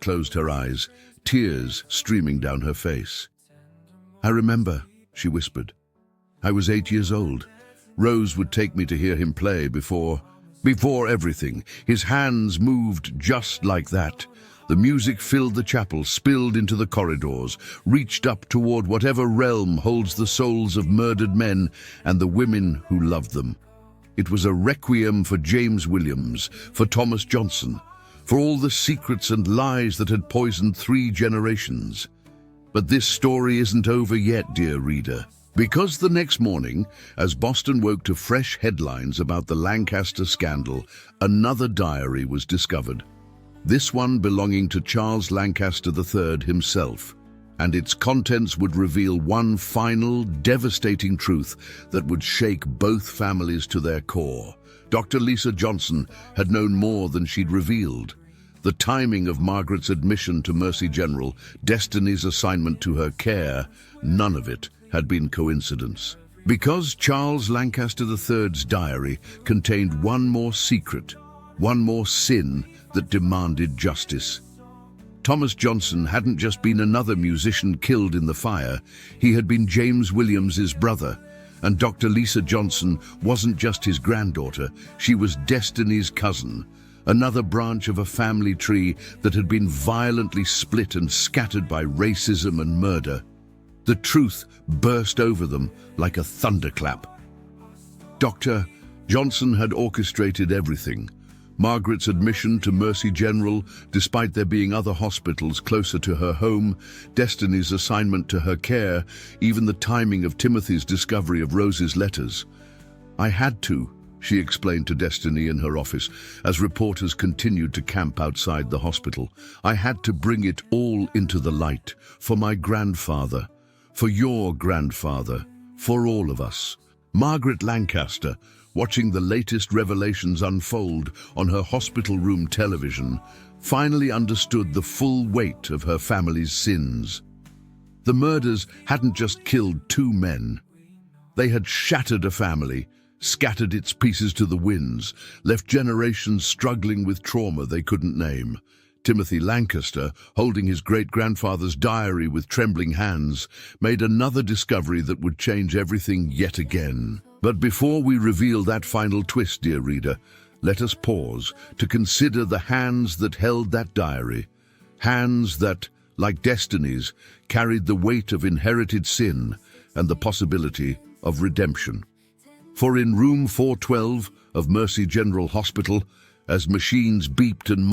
closed her eyes, tears streaming down her face. "I remember," she whispered. "I was 8 years old. Rose would take me to hear him play before everything. His hands moved just like that. The music filled the chapel, spilled into the corridors, reached up toward whatever realm holds the souls of murdered men and the women who loved them. It was a requiem for James Williams, for Thomas Johnson, for all the secrets and lies that had poisoned 3 generations. But this story isn't over yet, dear reader. Because the next morning, as Boston woke to fresh headlines about the Lancaster scandal, another diary was discovered. This one belonging to Charles Lancaster III himself, and its contents would reveal one final, devastating truth that would shake both families to their core. Dr. Lisa Johnson had known more than she'd revealed. The timing of Margaret's admission to Mercy General, Destiny's assignment to her care, none of it had been coincidence. Because Charles Lancaster III's diary contained one more secret, one more sin that demanded justice. Thomas Johnson hadn't just been another musician killed in the fire, he had been James Williams's brother. And Dr. Lisa Johnson wasn't just his granddaughter, she was Destiny's cousin, another branch of a family tree that had been violently split and scattered by racism and murder. The truth burst over them like a thunderclap. Dr. Johnson had orchestrated everything. Margaret's admission to Mercy General, despite there being other hospitals closer to her home, Destiny's assignment to her care, even the timing of Timothy's discovery of Rose's letters. "I had to," she explained to Destiny in her office, as reporters continued to camp outside the hospital. "I had to bring it all into the light, for my grandfather, for your grandfather, for all of us." Margaret Lancaster, watching the latest revelations unfold on her hospital room television, finally understood the full weight of her family's sins. The murders hadn't just killed 2 men. They had shattered a family, scattered its pieces to the winds, left generations struggling with trauma they couldn't name. Timothy Lancaster, holding his great-grandfather's diary with trembling hands, made another discovery that would change everything yet again. But before we reveal that final twist, dear reader, let us pause to consider the hands that held that diary. Hands that, like Destiny's, carried the weight of inherited sin and the possibility of redemption. For in room 412 of Mercy General Hospital, as machines beeped and